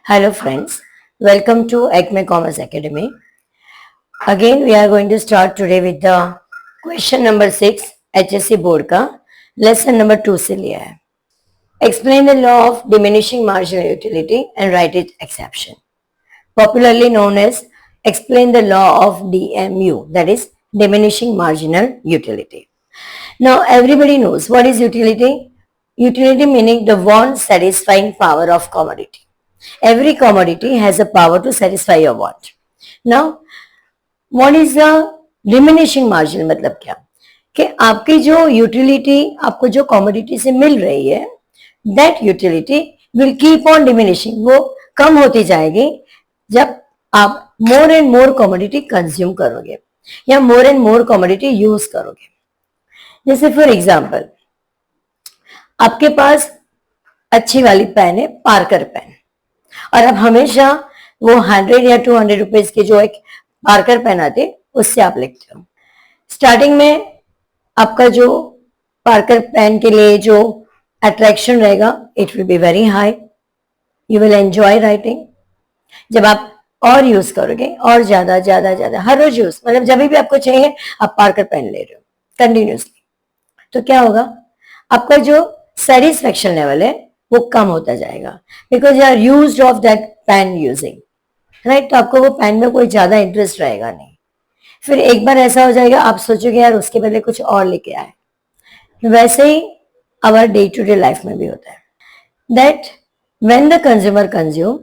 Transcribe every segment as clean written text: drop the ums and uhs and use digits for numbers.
Hello friends, welcome to Acme Commerce Academy. Again we are going to start today with the question number 6 HSC board का lesson number 2 से लिया है. Explain the law of diminishing marginal utility and write its exception. Popularly known as explain the law of DMU, that is diminishing marginal utility. Now everybody knows what is utility. Utility meaning the want satisfying power of commodity. Every commodity has a power to satisfy your want. Now, what is the diminishing margin? मतलब क्या कि आपकी जो utility आपको जो commodity से मिल रही है, that utility will keep on diminishing. वो कम होती जाएगी जब आप more and more commodity consume करोगे या more and more commodity use करोगे. जैसे फॉर एग्जाम्पल आपके पास अच्छी वाली पेन है, पार्कर पेन, और अब हमेशा वो 100 या 200 रुपीज की जो एक पार्कर पेन आती है उससे आप लिखते हो. स्टार्टिंग में आपका जो पार्कर पेन के लिए जो अट्रैक्शन रहेगा it will be very high. You will enjoy writing. जब आप और यूज करोगे और ज्यादा ज्यादा ज्यादा हर रोज यूज, मतलब जब भी आपको चाहिए आप पार्कर पेन ले रहे हो कंटिन्यूसली, तो क्या होगा, आपका जो सेटिस्फेक्शन लेवल है वो कम होता जाएगा because you are used of that pen using, right. तो आपको वो पेन में कोई ज्यादा इंटरेस्ट रहेगा नहीं. फिर एक बार ऐसा हो जाएगा आप सोचोगे यार उसके बदले कुछ और लेके आए. वैसे ही our day to day life में भी होता है that when the consumer consume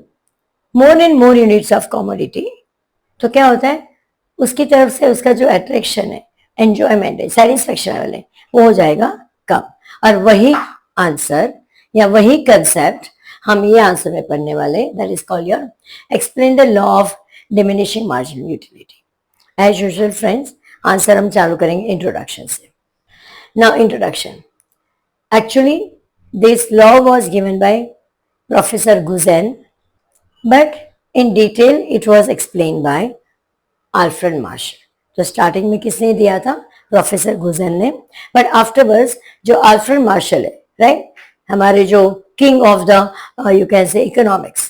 more and more units of commodity, तो क्या होता है उसकी तरफ से उसका जो अट्रैक्शन है, एंजॉयमेंट है, सेटिस्फेक्शन लेवल है, वो हो जाएगा कम. और वही आंसर या वही कंसेप्ट हम ये आंसर में पढ़ने वाले, that is called your explain the law of diminishing marginal utility. As usual friends, answer हम चालू करेंगे इंट्रोडक्शन से. Now introduction. Actually this law was given by professor Gossen, but in detail it was explain by Alfred Marshall. तो starting में किसने दिया था? Professor Gossen ने. बट आफ्टरवर्ड्स जो अल्फ्रेड मार्शल है, राइट, हमारे जो king of the you can say economics,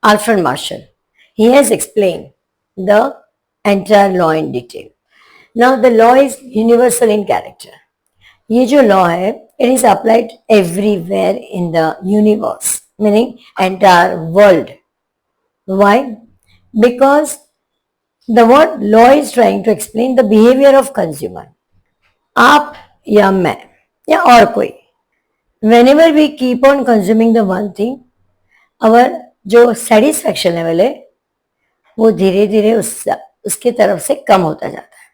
Alfred martial, he has explain the entire law in detail. Now the law is universal in character. ये जो law है it is applied everywhere in the universe, meaning entire world. Why? Because the word law is trying to explain the behavior of consumer. आप या मैं या और कोई, whenever we keep on consuming the one thing, our जो satisfaction level है वो धीरे धीरे उसके तरफ से कम होता जाता है.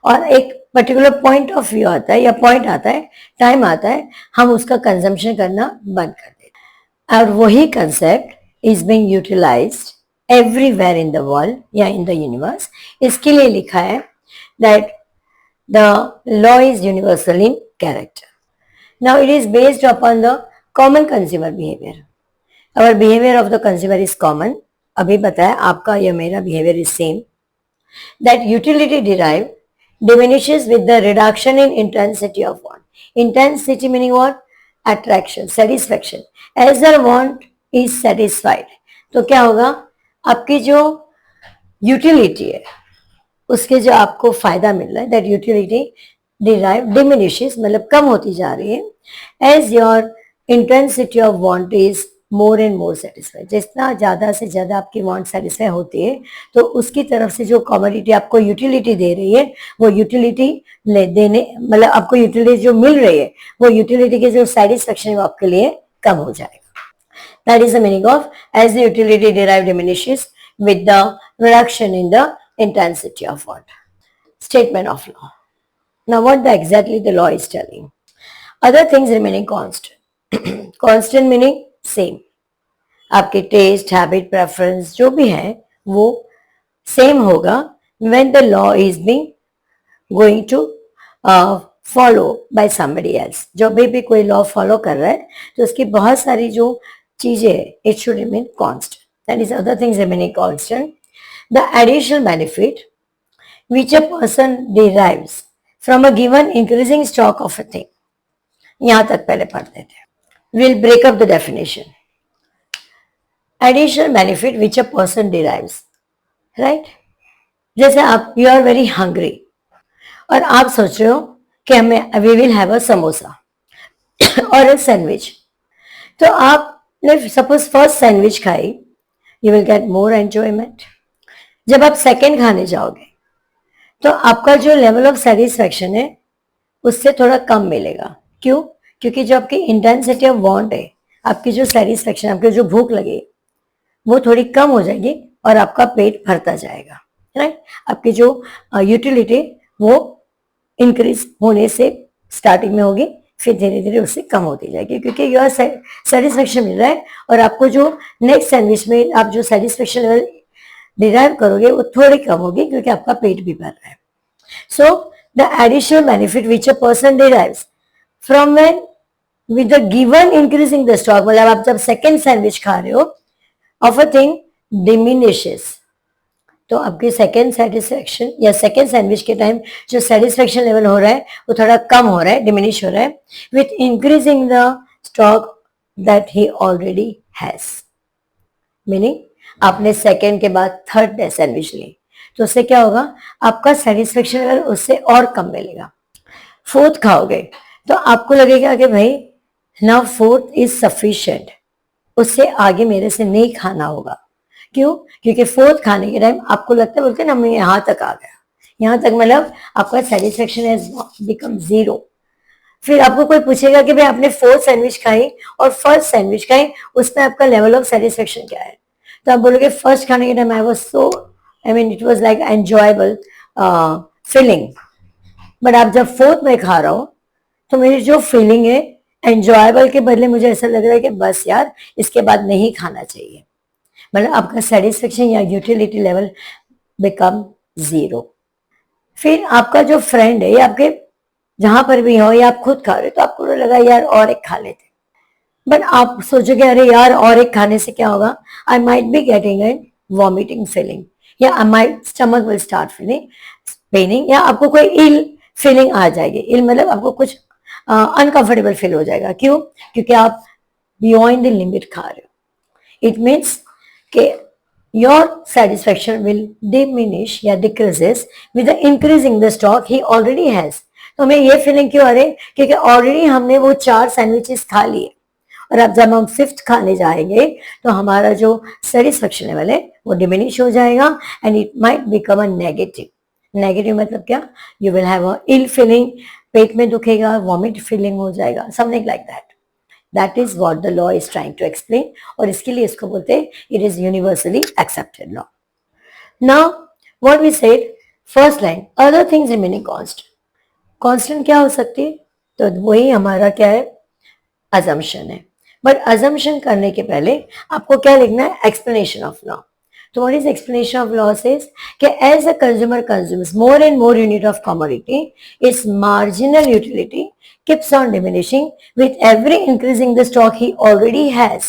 और एक पर्टिकुलर पॉइंट ऑफ व्यू आता है या पॉइंट आता है, टाइम आता है, हम उसका कंजम्पशन करना बंद कर देते हैं. और वही concept is being utilized everywhere in the world या in the universe. इसके लिए लिखा है that the law is universal in character. Now it is based upon the common consumer behavior. Our behavior of the consumer is common. अभी बताया आपका या मेरा behavior is same. That utility derived diminishes with the reduction in intensity of want. Intensity meaning what? Attraction, satisfaction. As the want is satisfied, तो क्या होगा, आपकी जो यूटिलिटी है उसके जो आपको फायदा मिल रहा है, दैट यूटिलिटी डिराइव डिमिनिशेस, मतलब कम होती जा रही है. As your intensity of want is more and more satisfied. जितना ज्यादा से ज्यादा आपकी वांट सेटिस्फाई होती है तो उसकी तरफ से जो कमोडिटी आपको यूटिलिटी दे रही है वो यूटिलिटी देने, मतलब आपको यूटिलिटी जो मिल रही है वो यूटिलिटी के जो सेटिस्फेक्शन वो आपके लिए कम हो जाएगा. That is the meaning of as the utility derived diminishes with the reduction in the intensity of want. Statement of law. Now what exactly the law is telling? Other things remaining constant. Constant meaning same. आपके taste, habit, preference जो भी है वो same होगा when the law is being going to follow by somebody else. जो भी कोई law follow कर रहा है तो उसकी बहुत सारी जो चीजें, it should remain constant. That is, other things remaining constant. The additional benefit which a person derives from a given increasing stock of a thing. यहाँ तक पहले पढ़ते थे. We'll break up the definition. Additional benefit which a person derives, right. जैसे आप you are very hungry और आप सोच रहे हो कि हमें we will have a samosa और अ सैंडविच, तो आपने सपोज फर्स्ट सैंडविच खाई, you will get more enjoyment. जब आप सेकेंड खाने जाओगे तो आपका जो लेवल ऑफ सेटिस्फैक्शन है उससे थोड़ा कम मिलेगा। क्यों? क्योंकि जो आपकी इंटेंसिटी ऑफ वांट है, आपकी जो सेटिस्फैक्शन, आपकी जो भूख लगे वो थोड़ी कम हो जाएगी और आपका पेट भरता जाएगा, राइट। आपकी जो यूटिलिटी वो इंक्रीज होने से स्टार्टिंग में होगी, फिर धीरे धीरे उससे कम होती जाएगी, क्योंकि यू आर सेटिस्फेक्शन मिल रहा है और आपको जो नेक्स्ट सैंडविच में आप जो सेटिस्फेक्शन लेवल डिराइव करोगे वो थोड़ी कम होगी, क्योंकि आपका पेट भी भर रहा है। So the additional benefit which a person derives from when with the given increasing the stock, मतलब आप जब सेकेंड सैंडविच खा रहे हो ऑफ अ थिंग डिमिनिशेस, तो आपके सेकेंड सेटिस्फेक्शन या सेकेंड सैंडविच के टाइम जो सेटिस्फेक्शन लेवल हो रहा है वो थोड़ा कम हो रहा है, डिमिनिश हो रहा है with increasing the stock that he already has. Meaning आपने सेकेंड के बाद थर्ड डे सैंडविच ली तो उससे क्या होगा, आपका सेटिस्फेक्शन लेवल उससे और कम मिलेगा। फोर्थ खाओगे तो आपको लगेगा कि भाई नाउ फोर्थ इज सफिशिएंट, उससे आगे मेरे से नहीं खाना होगा। क्यों? क्योंकि फोर्थ खाने के टाइम आपको लगता है, बोलते ना मैं यहाँ तक आ गया, यहाँ तक मतलब आपका सेटिस्फेक्शन हैज बिकम जीरो। फिर आपको कोई पूछेगा कि भाई आपने फोर्थ सैंडविच खाई और फर्स्ट सैंडविच खाई, उसमें आपका लेवल ऑफ सेटिस्फेक्शन क्या है, तो आप बोलोगे फर्स्ट खाने के time I was so, I mean it was like enjoyable feeling, but आप जब फोर्थ में खा रहा हो तो मेरी जो फीलिंग है एंजॉयबल के बदले मुझे ऐसा लग रहा है कि बस यार इसके बाद नहीं खाना चाहिए, मतलब आपका सेटिस्फेक्शन या यूटिलिटी लेवल बिकम जीरो। फिर आपका जो फ्रेंड है या आपके जहां पर भी हो या आप खुद खा रहे हो तो आपको लगा यार और एक खा लेते, बट आप सोचोगे अरे यार और एक खाने से क्या होगा, I might be getting an vomiting feeling या I might stomach will start feeling paining, या आपको कोई इल फीलिंग आ जाएगी। इल मतलब आपको कुछ अनकंफर्टेबल फील हो जाएगा। क्यों? क्योंकि आप बियॉन्ड द लिमिट खा रहे हो। इट मीन्स के your satisfaction will diminish या decreases with the increasing the stock he already has। तो हमें ये फीलिंग क्यों आ रही है, क्योंकि ऑलरेडी हमने वो 4 सैंडविचेस खा लिए और अब जब हम फिफ्थ खाने जाएंगे तो हमारा जो सेटिस्फेक्शन लेवल है वो डिमिनिश हो जाएगा and it might become a negative. Negative मतलब क्या, you will have a ill feeling, पेट में दुखेगा, वॉमिट फीलिंग हो जाएगा, something like that. That is what the law is trying to explain, और इसके लिए इसको बोलते हैं it is universally accepted law. Now what we said, first line other things remaining constant. Constant क्या हो सकती है, तो वही हमारा क्या है, अजम्पशन है। बट अजम्पशन करने के पहले आपको क्या लिखना है, एक्सप्लेनेशन ऑफ लॉ। तो what is explanation of law says कि as a consumer consumes more and more unit of commodity, its marginal utility keeps on diminishing with every increasing the stock he already has।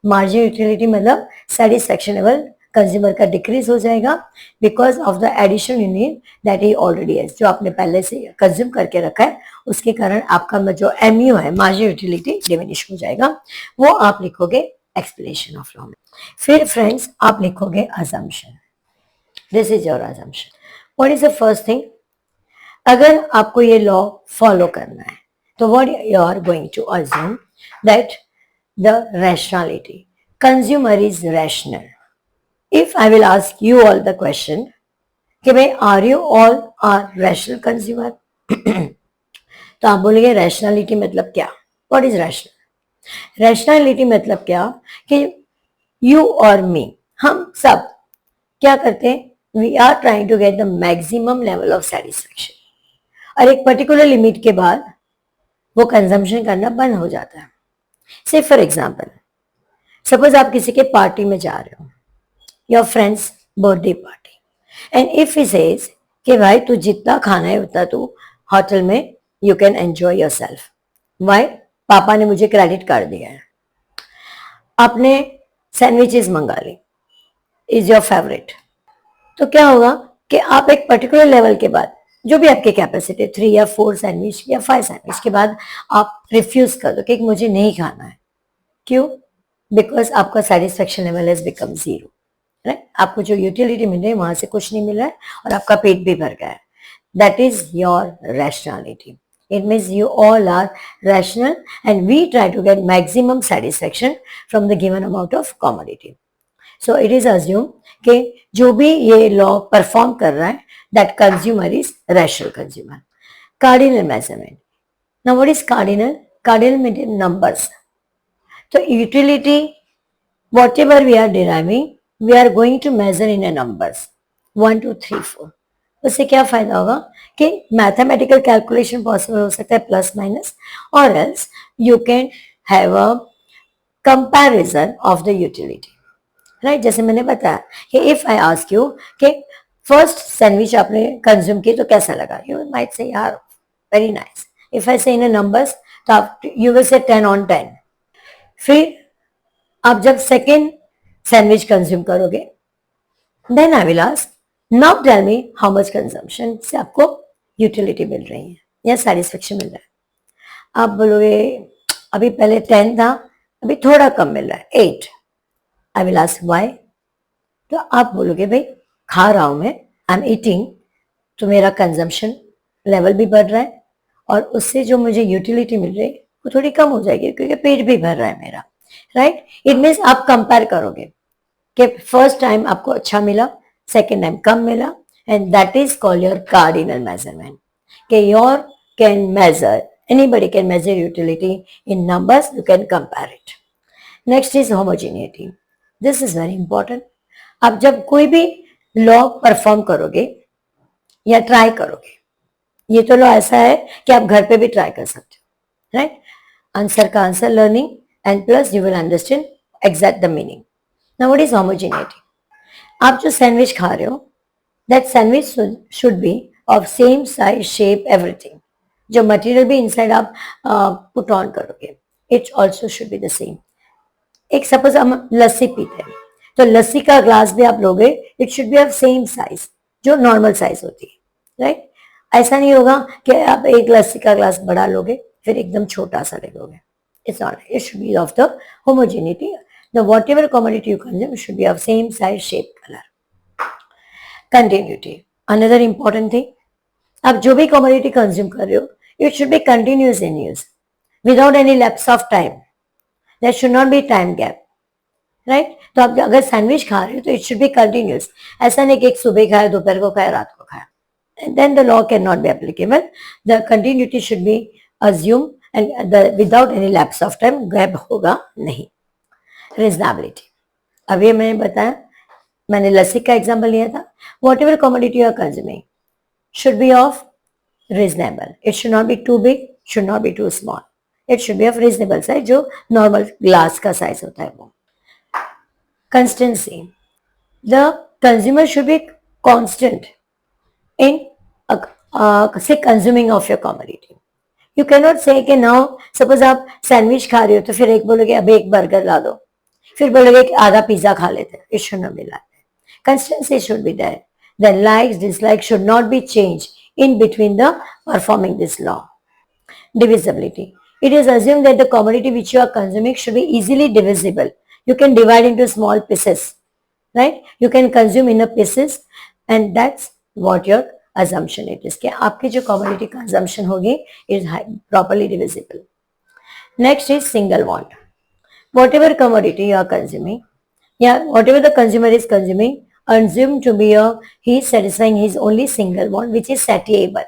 Marginal utility मतलब satisfaction level consumer का decrease हो जाएगा because of the additional unit that he already है, जो आपने पहले से consume करके रखा है उसके कारण आपका जो एमयू है मार्जिनल यूटिलिटी डिमिनिश हो जाएगा। वो आप लिखोगे एक्सप्लेनेशन ऑफ लॉ में। फिर फ्रेंड्स आप लिखोगे assumption, this is your assumption. What is the first thing, अगर आपको ये लॉ फॉलो करना है तो what you are going to assume that the rationality, consumer is rational। if I will ask you all the question कि भाई are you all are rational consumer तो आप बोलेंगे rationality मतलब क्या, what is rational? rationality मतलब क्या कि you और me हम सब क्या करते हैं, we are trying to get the maximum level of satisfaction, और एक पर्टिकुलर लिमिट के बाद वो कंजम्पशन करना बंद हो जाता है। से फॉर एग्जाम्पल सपोज आप किसी के पार्टी में जा रहे हो, your friends birthday party, and if he says कि भाई तू जितना खाना है उतना तू होटल में you can enjoy yourself, why, पापा ने मुझे क्रेडिट कार्ड दिया है, आपने सैंडविचेस मंगा ली, इज योर फेवरेट, तो क्या होगा कि आप एक पर्टिकुलर लेवल के बाद जो भी आपकी कैपेसिटी 3 या 4 सैंडविच या 5 सैंडविच के बाद आप रिफ्यूज कर दो कि मुझे नहीं खाना है। क्यों? बिकॉज आपका satisfaction level has become zero, right? आपको जो यूटिलिटी मिल रही है वहां से कुछ नहीं मिल रहा है और आपका पेट भी भर गया है. That is your rationality. It means you all are rational and we try to get maximum satisfaction from the given amount of commodity. So it is assumed कि जो भी ये law perform कर रहा है that consumer is rational consumer. Cardinal measurement. Now what is cardinal? Cardinal means numbers. So utility, whatever we are deriving, we are going to measure in a numbers. 1, 2, 3, 4. उससे क्या फायदा होगा कि मैथमेटिकल कैलकुलेशन पॉसिबल हो सकता है plus minus, और else you can have a comparison of the utility, right? जैसे मैंने बताया कि इफ आई आस्क यू कि फर्स्ट सैंडविच आपने कंज्यूम की तो कैसा लगा, यू माइट से यार वेरी नाइस. इफ आई से इन नंबर्स तो आप यू विल से 10/10. फिर आप जब सेकेंड सैंडविच कंज्यूम करोगे then I will ask now tell me how much consumption से आपको यूटिलिटी मिल रही है या सेटिस्फेक्शन मिल रहा है. आप बोलोगे अभी पहले 10 था, अभी थोड़ा कम मिल रहा है 8. आई विल आस्क व्हाई. तो आप बोलोगे भाई खा रहा हूं मैं, आई एम ईटिंग, तो मेरा कंजम्पशन लेवल भी बढ़ रहा है और उससे जो मुझे यूटिलिटी मिल रही है वो थोड़ी कम हो जाएगी क्योंकि पेट भी भर रहा है मेरा, राइट? इट मीन्स आप कंपेयर करोगे कि फर्स्ट टाइम आपको अच्छा मिला, सेकेंड टाइम कम मिला, and that is called your cardinal measurement. कि your can measure, anybody can measure utility in numbers, you can compare it. Next is homogeneity. This is very important. आप जब कोई भी law perform करोगे या try करोगे, ये तो लॉ ऐसा है कि आप घर पे भी ट्राई कर सकते हो, राइट? आंसर का answer learning and plus you will understand exact the meaning. Now what is homogeneity? आप जो सैंडविच खा रहे हो that sandwich should be of same size, shape, everything. जो मटेरियल भी इनसाइड आप पुट ऑन करोगे it also should be the same. एक सपोज हम लस्सी पीते हैं तो लस्सी का ग्लास भी आप लोगे, it should be of same size जो नॉर्मल साइज होती है, राइट? ऐसा नहीं होगा कि आप एक लस्सी का ग्लास बड़ा लोगे फिर एकदम छोटा सा ले लोगे. It's not, it should be of the homogeneity. The what ever commodity you consume should be of same size, shape, colour. Continuity, another important thing. आप जो भी कमोडिटी कंज्यूम कर रहे हो it should be continuous in use without any lapse of time. There should not be time gap, right? तो आप अगर sandwich खा रहे हो तो इट शुड बी कंटिन्यूस. ऐसा नहीं कि एक सुबह खाया, दोपहर को खाया, रात को खाया. Then the law cannot be applicable. The continuity should be assumed and without any lapse of time. gap होगा नहीं. Reasonability. अब ये मैंने बताया, मैंने लस्सी का एग्जाम्पल लिया था. Whatever commodity you are consuming should be of reasonable. It should not be too big, should not be too small. It should be of reasonable size, जो normal glass का size होता है वो. Constancy. The consumer should be constant in say consuming of your commodity. You cannot say कि now suppose आप sandwich खा रहे हो तो फिर एक बोलोगे अब एक बर्गर ला दो, फिर बोलोगे कि आधा पिज्जा खा लेते हैं. It should not be like that. Constancy should be there. The likes, dislikes should not be changed in between the performing this law. Divisibility. It is assumed that the commodity which you are consuming should be easily divisible. You can divide into small pieces, right? You can consume in a pieces and that's what your assumption it is. कि आपकी जो commodity consumption होगी is properly divisible. Next is single want. Whatever commodity you are consuming, whatever the consumer is consuming, assumed to be he is satisfying his only single want which is satiable,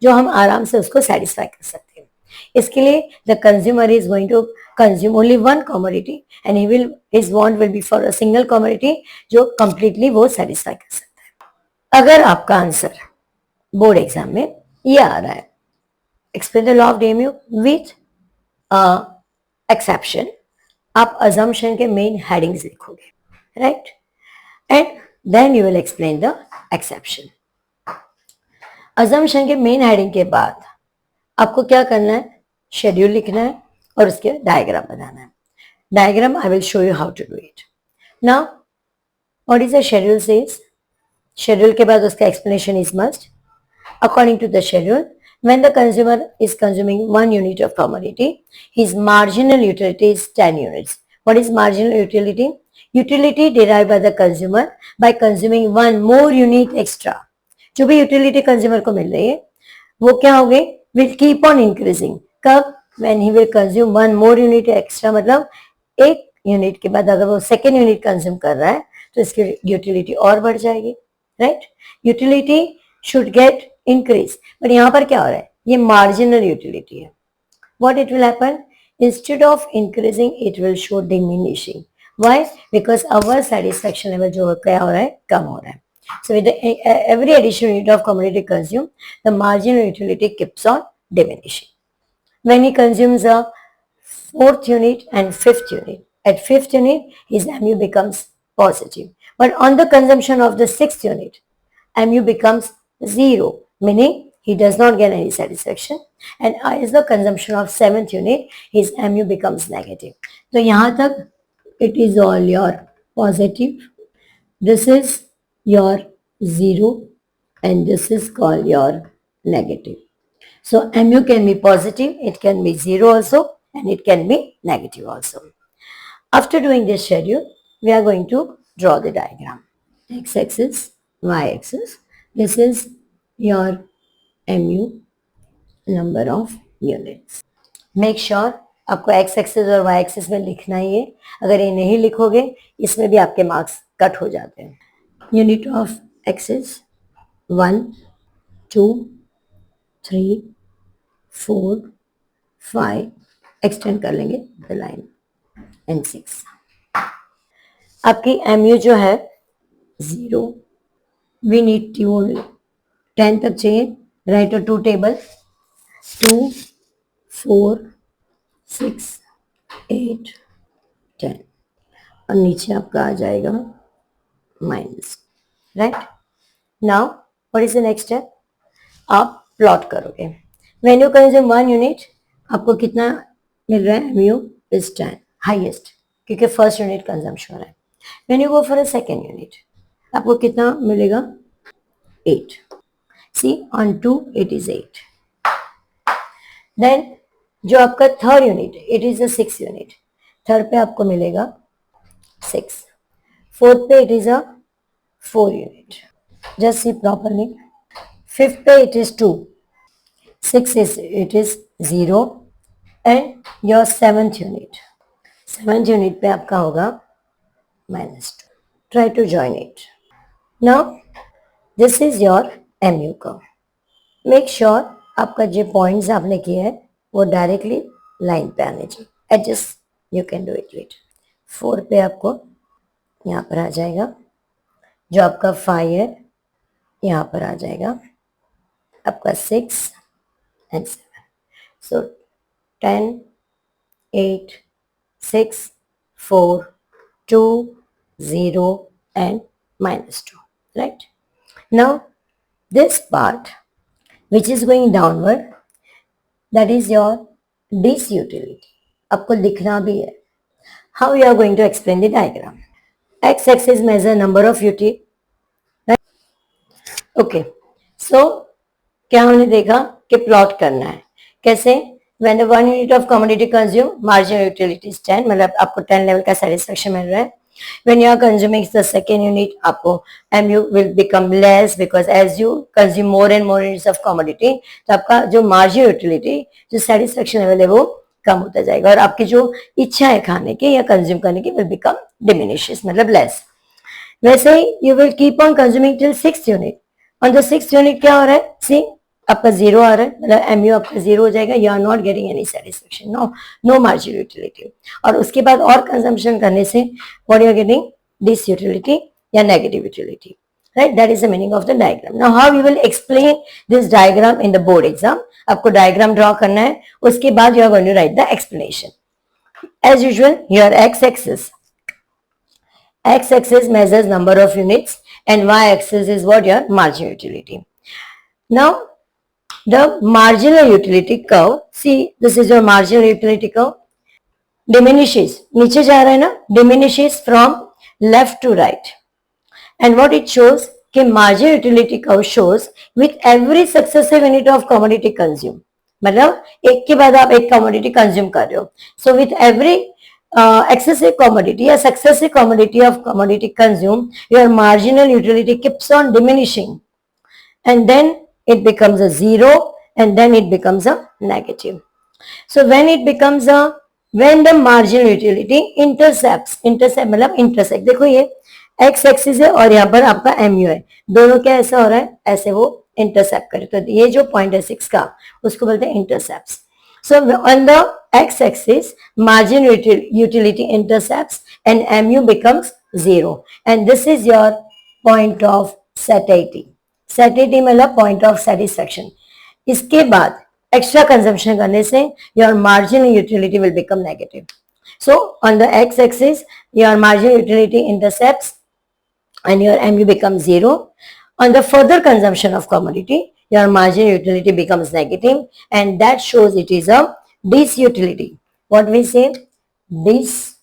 जो हम आराम से उसको satisfy कर सकते हैं. इसके लिए the consumer is going to consume only one commodity and his want will be for a single commodity जो completely वो satisfy कर सकता है. अगर आपका आंसर बोर्ड एग्जाम में ये आ रहा है explain the law of DMU with exception, आप assumption के main headings लिखोगे, right? And then you will explain the exception. assumption के main heading के बाद आपको क्या करना है, शेड्यूल लिखना है और उसके डायग्राम बनाना है. Diagram I will show you how to do it. Now what is the schedule says? Schedule के बाद उसका explanation is must. According to the schedule, when the consumer is consuming 1 unit of commodity, his marginal utility is 10 units. What is marginal utility? Utility derived by the consumer by consuming one more unit extra. जो भी utility consumer को मिल रही है वो क्या हो गई? Will keep on increasing. कब? When he will consume one more unit extra, मतलब एक यूनिट के बाद अगर वो सेकेंड यूनिट कंज्यूम कर रहा है तो इसकी यूटिलिटी और बढ़ जाएगी, right? Utility should get increase, but यहाँ पर क्या हो रहा है? ये मार्जिनल यूटिलिटी है. What it will happen? Instead of increasing, it will show diminishing. Why? Because our satisfaction level जो क्या हो रहा है? कम हो रहा है. So with every additional unit of commodity consumed, the marginal utility keeps on diminishing. When he consumes a fourth unit and fifth unit, at fifth unit, his MU becomes positive. But on the consumption of the sixth unit, MU becomes 0, meaning he does not get any satisfaction, and as the consumption of seventh unit, his MU becomes negative. So यहाँ तक it is all your positive, this is your 0, and this is called your negative. So MU can be positive, it can be 0 also, and it can be negative also. After doing this schedule, we are going to draw the diagram. X-axis, Y-axis. This is your MU, number of units. Make sure आपको x axis और y axis में लिखना ही है. अगर ये नहीं लिखोगे इसमें भी आपके मार्क्स कट हो जाते हैं. यूनिट ऑफ एक्सिस 1, 2, 3, 4, 5, एक्सटेंड कर लेंगे द लाइन, एंड 6. आपकी MU जो है 0, वी नीड टू 10 तक चाहिए. राइट अ 2 टेबल, 2, 4, 6, 8, 10, और नीचे आपका आ जाएगा minus. Right now what is the next step? आप प्लॉट करोगे. व्हेन यू कंज्यूम 1 यूनिट, आपको कितना मिल रहा है? MU इज 10, हाईएस्ट, क्योंकि फर्स्ट यूनिट कंजम्पशन हो रहा है. When you go for a second unit, आपको कितना मिलेगा? 8. See, on 2 it is 8. Then जो आपका third unit, it is a 6 unit. Third पे आपको मिलेगा 6. फोर्थ पे it is a 4 unit. Just see properly. Fifth पे it is 2. 6 is it is 0, and your seventh unit. Seventh unit पे आपका होगा -2. Try to join it. Now this is your MU curve. Make sure आपका जो points आपने किए हैं वो डायरेक्टली लाइन पे आने चाहिए. Adjust you can do it with 4 पे आपको यहाँ पर आ जाएगा. जो आपका 5 है यहाँ पर आ जाएगा. आपका 6 and 7. So 10, 8, 6, 4, 2, 0 and -2. Right? Now this part which is going downward, that is your disutility. आपको लिखना भी है. How you are going to explain the diagram? X-axis measure number of UT. Right? Okay. So क्या हमने देखा कि plot करना है. कैसे? When the 1 unit of commodity consumed, marginal utility is 10, मतलब आपको 10 लेवल का सेटिस्फेक्शन मिल रहा है. When you are consuming the second unit, आपको MU will become less because as you consume more and more units of commodity, तो आपका जो marginal utility, जो satisfaction level है वो कम होता जाएगा, और आपकी जो इच्छा है खाने की या कंज्यूम करने की will become diminishes, मतलब less. वैसे ही you will keep on consuming till 6th unit. On the 6th unit क्या हो रहा है? See, आपका 0 आ रहा है, मतलब MU आपका 0 हो जाएगा. You are not getting any satisfaction, no marginal utility. और उसके बाद और कंजम्पशन करने से what you are getting? This utility या negative utility. Right? That is the meaning of the diagram. Now how you will explain this diagram in the board exam? आपको diagram draw करना है, उसके बाद you are going to write the explanation. As usual, your x-axis measures number of units and y-axis is what? Your marginal utility. Now the marginal utility curve, see, this is your marginal utility curve, diminishes, नीचे जा रहा है ना, diminishes from left to right. And what it shows कि marginal utility curve shows with every successive unit of commodity consumed. मतलब एक के बाद आप एक commodity consume कर रहे हो. So with every excessive commodity या successive commodity of commodity consumed, your marginal utility keeps on diminishing, and then it becomes a zero, and then it becomes a negative. So when it becomes a, when the marginal utility intercepts, intercept मतलब intersect, देखो ये x axis है और यहाँ पर आपका mu है, दोनों क्या ऐसा हो रहा है, ऐसे वो इंटरसेप्ट करे, तो ये जो पॉइंट है 6 का उसको बोलते हैं intercept. So on the x axis marginal utility intercepts and mu becomes 0, and this is your point of satiety. Satiety मतलब point of satisfaction. इसके बाद एक्स्ट्रा कंजम्पशन करने से your marginal utility will become negative. So on the x axis your marginal utility intercepts and your mu becomes 0. On the further consumption of commodity, your marginal utility becomes negative, and that shows it is a disutility. What we say? Disutility.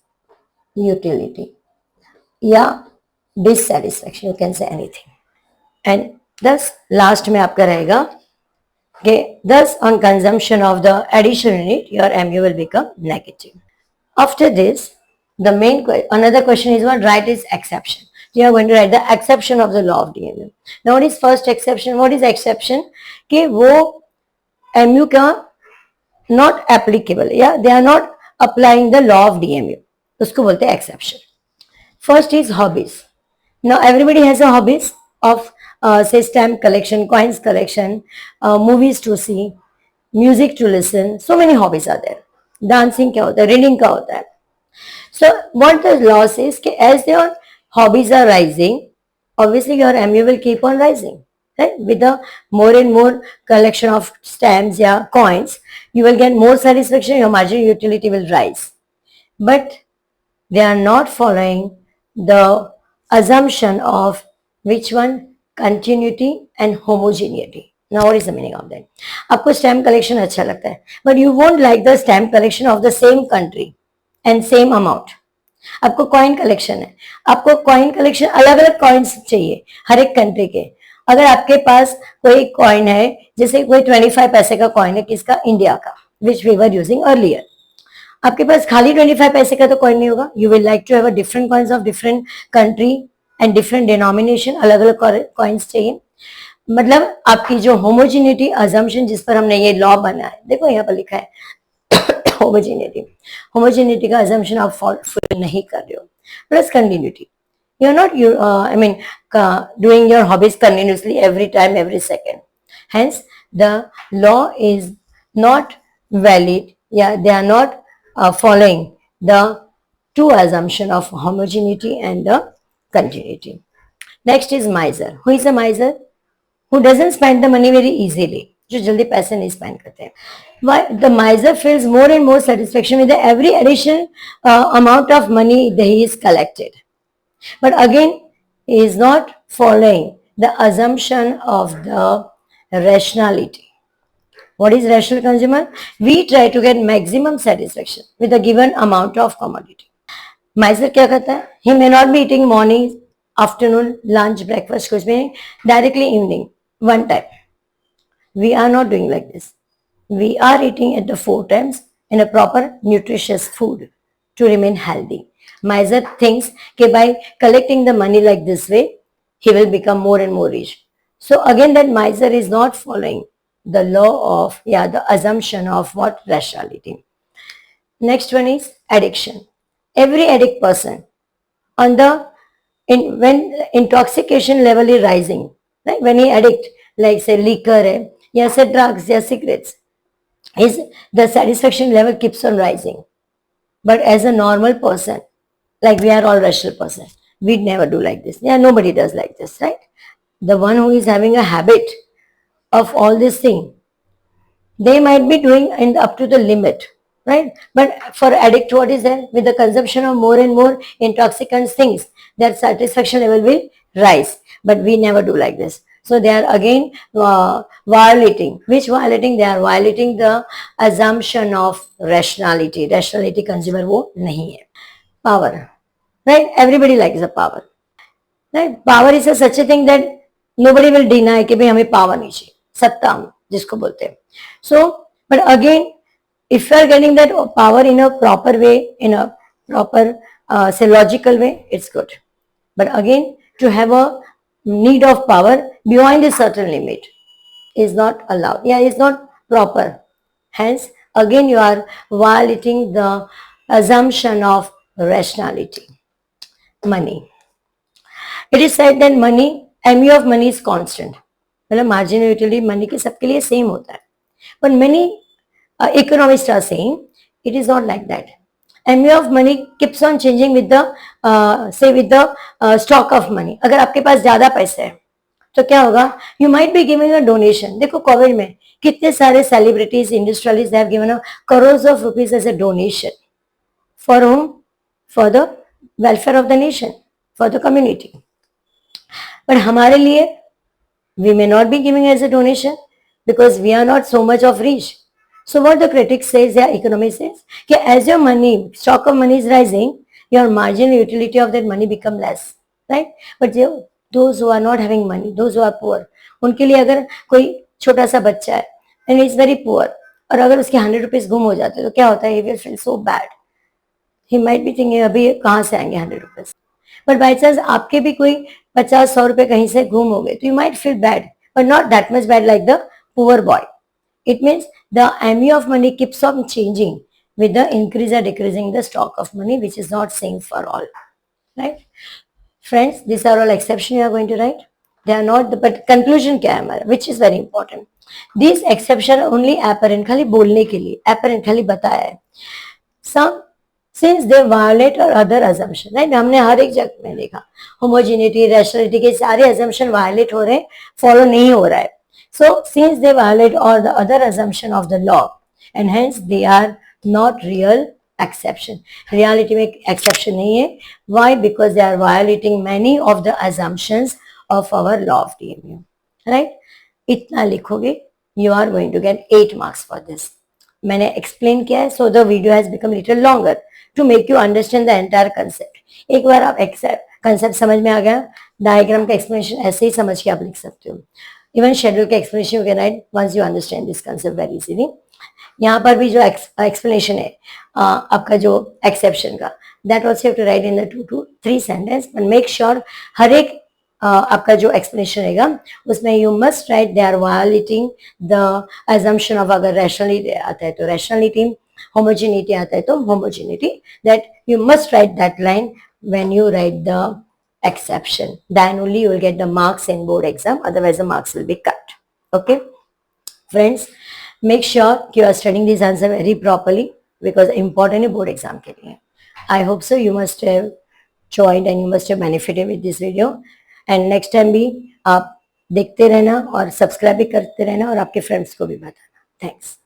Yeah, dissatisfaction. You can say anything. And thus, last में आपका रहेगा okay, thus on consumption of the additional unit, your mu will become negative. After this, the main another question is what? Write is exception. You are going to write the exception of the law of DMU. Now what is first exception? What is exception? कि वो mu का not applicable, yeah, they are not applying the law of DMU. उसको बोलते हैं exception. First is hobbies. Now everybody has a hobbies of say stamp collection, coins collection, movies to see, music to listen. So many hobbies are there. Dancing क्या होता है, reading क्या होता है. So what the law says कि as your hobbies are rising, obviously your mu will keep on rising. Right? With the more and more collection of stamps या coins, you will get more satisfaction. Your marginal utility will rise. But they are not following the assumption of which one? Continuity and homogeneity. Now what is the meaning of that? आपको stamp collection अच्छा लगता है, but you won't like the stamp collection of the same country and same amount. आपको coin collection है, आपको coin collection अलग अलग coins चाहिए हर एक कंट्री के. अगर आपके पास कोई कॉइन है, जैसे कोई 25 पैसे का कॉइन है, किसका? इंडिया का, which we were using earlier. आपके पास खाली 25 पैसे का तो कॉइन नहीं होगा. You will like to have a different coins of different country and different denomination, अलग अलग कॉइन्स चाहिए. मतलब आपकी जो होमोजिनिटी अजम्पशन जिस पर हमने ये लॉ बनाया है, देखो यहाँ पर लिखा है होमोजेनिटी का assumption आप फुल नहीं कर रहे हो. Plus continuity, you are not I mean doing your hobbies continuously every time, every second. Hence the law is not valid. Yeah, they are not following the two assumption of homogeneity and the continuity. Next is miser. Who is a miser? Who doesn't spend the money very easily. जो जल्दी पैसे नहीं spend करते हैं. Why? The miser feels more and more satisfaction with every additional amount of money that he is collected. But again, he is not following the assumption of the rationality. What is rational consumer? We try to get maximum satisfaction with a given amount of commodity. Miser क्या करता है? He may not be eating morning, afternoon, lunch, breakfast, कुछ भी नहीं, directly evening, one time. We are not doing like this. We are eating at the 4 times in a proper nutritious food to remain healthy. Miser thinks that by collecting the money like this way, he will become more and more rich. So again, that miser is not following the law of, the assumption of what? Rationality. Next one is addiction. Every addict person on the, when intoxication level is rising, right? When he addict, like say liquor hai, या say drugs या cigarettes, is the satisfaction level keeps on rising. But as a normal person, like we are all rational person, we'd never do like this. Yeah, nobody does like this, right? The one who is having a habit of all this thing, they might be doing up to the limit, right? But for addict, what is there? With the consumption of more and more intoxicant things, their satisfaction level will rise. But we never do like this. So they are again violating. Which violating? They are violating the assumption of rationality. Rationality consumer वो नहीं है. Power, right? Everybody likes the power, right? Power is such a thing that nobody will deny कि भाई हमें power नहीं चाहिए. सत्ता जिसको बोलते हैं. So, but again, if you are getting that power in a proper way, in a proper say logical way, it's good. But again, to have a need of power beyond a certain limit is not allowed. Yeah, it's not proper. Hence, again, you are violating the assumption of rationality. Money. It is said that money, MU of money is constant. मतलब marginal utility money के सबके लिए same होता है. But many economists are saying it is not like that. MU of money keeps on changing with the say with the stock of money. अगर आपके पास ज्यादा पैसे हैं तो क्या होगा, you might be giving a donation. देखो कोविड में कितने सारे celebrities industrialist have given a crore of rupees as a donation. For home? For the welfare of the nation, for the community. But हमारे लिए we may not be giving as a donation because we are not so much of rich. So what the critics says, yeah, economics says, कि as your money, stock of money is rising, your marginal utility of that money become less, right? But those who are not having money, those who are poor, उनके लिए अगर कोई छोटा सा बच्चा है and he is very poor, और अगर उसके 100 रुपीज गुम हो जाते हैं तो क्या होता है, he will feel so bad. He might be thinking अभी कहाँ से आएंगे 100 रुपीज. बट बाई चांस आपके भी कोई 50-100 रुपए कहीं से गुम हो गए तो you might feel bad, but not that much bad like the poor boy. It means the MU of money keeps on changing with the increase or decreasing the stock of money, which is not same for all, right? Friends, these are all exception you are going to write. They are not the, but conclusion क्या है हमारा, which is very important. These exception only apparent, खाली बोलने के लिए apparent खाली बताया है. Some since they violate or other assumption, right? हमने हर एक जगह में देखा homogeneity, rationality के सारे assumption violate हो रहे हैं, follow नहीं हो रहा है. So since they violate all the other assumption of the law and hence they are not real exception. Reality में exception नहीं है. Why? Because they are violating many of the assumptions of our law of DMU, right? इतना लिखोगे, you are going to get 8 marks for this. मैंने explain किया है, so the video has become little longer to make you understand the entire concept. एक बार आप concept समझ में आ गया, डायग्राम का एक्सप्लेनेशन ऐसे ही समझ के आप लिख सकते हो. इवन शेड्यूल का explanation you can write once you understand this concept very easily. यहाँ पर भी जो एक्सप्लेनेशन है आपका जो एक्सेप्शन का, that also have to write in the 2 to 3 sentence, but make sure हर एक आपका जो एक्सप्लेनेशन रहेगा उसमें you must write they are violating the assumption of, अगर रैशनलिटी आता है तो रैशनलिटी, होमोजेनिटी आता है तो homogeneity, that you must write that line when you write the exception. Then only you will get the marks in board exam, otherwise the marks will be cut. Okay friends, make sure you are studying this answer very properly because important है board exam के लिए. I hope so you must have joined and you must have benefited with this video. And next time भी आप देखते रहना और subscribe भी करते रहना और आपके फ्रेंड्स को भी बताना. थैंक्स.